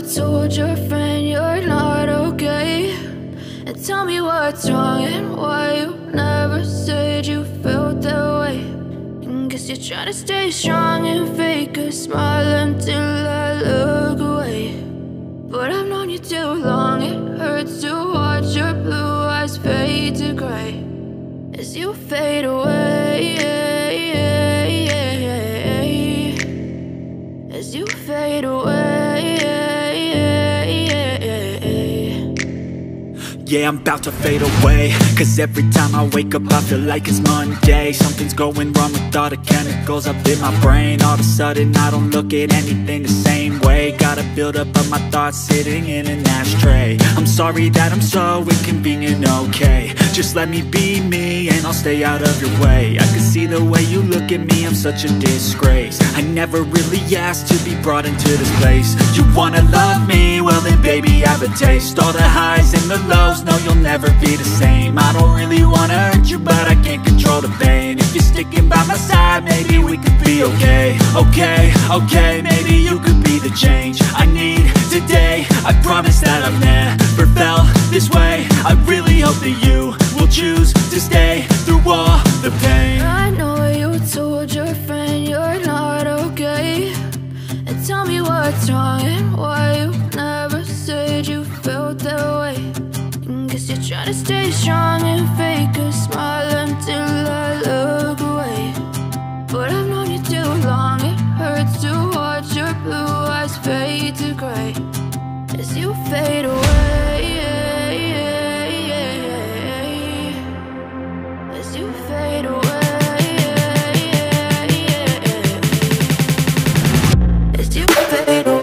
told your friend you're not okay, and tell me what's wrong and why you never said you felt that way. And guess you're trying to stay strong and fake a smile until I look away. But I've known you too long, it hurts to watch your blue eyes fade to gray as you fade away, as you fade away. Yeah, I'm about to fade away, cause every time I wake up I feel like it's Monday. Something's going wrong with all the chemicals up in my brain. All of a sudden I don't look at anything the same way. Got a build up of my thoughts sitting in an ashtray. I'm sorry that I'm so inconvenient, okay. Just let me be me and I'll stay out of your way. I can see the way you look at me, I'm such a disgrace. I never really asked to be brought into this place. You wanna love me? Well then baby I have a taste. All the highs and the lows, no you'll never be the same. I don't really wanna hurt you but I can't control the pain. If you're sticking by my side maybe we could be okay. Okay, maybe you could be the change I need today. I promise that I've never felt this way. I really hope that you will choose to stay through all the pain. I know you told your friend you're not okay, and tell me what's wrong and why you never said you felt that way. And guess you're trying to stay strong and fake a smile until I look away. But I've known you too long, it hurts to watch your blue eyes fade to gray as you fade away, as you fade away, as you fade away.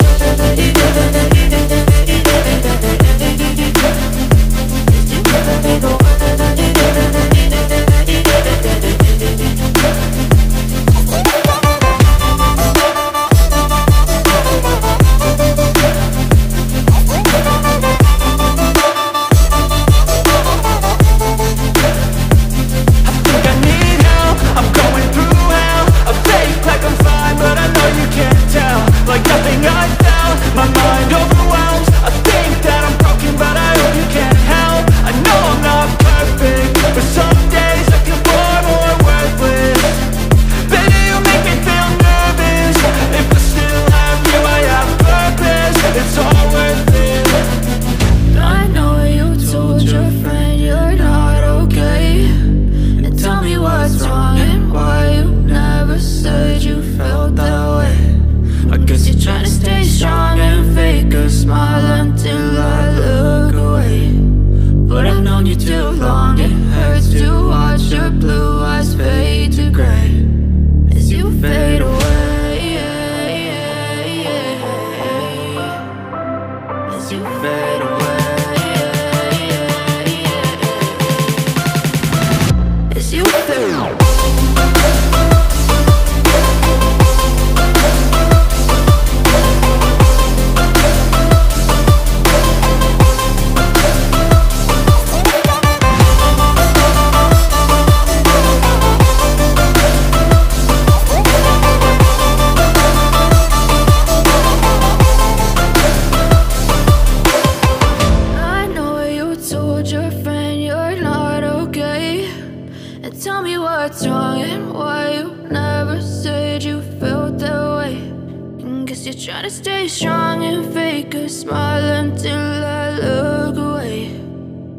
Try to stay strong and fake a smile until I look away.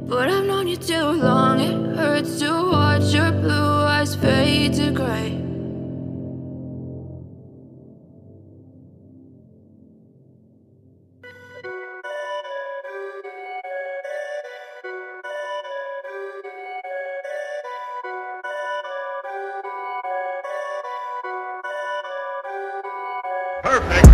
But I've known you too long, it hurts to watch your blue eyes fade to gray. Perfect.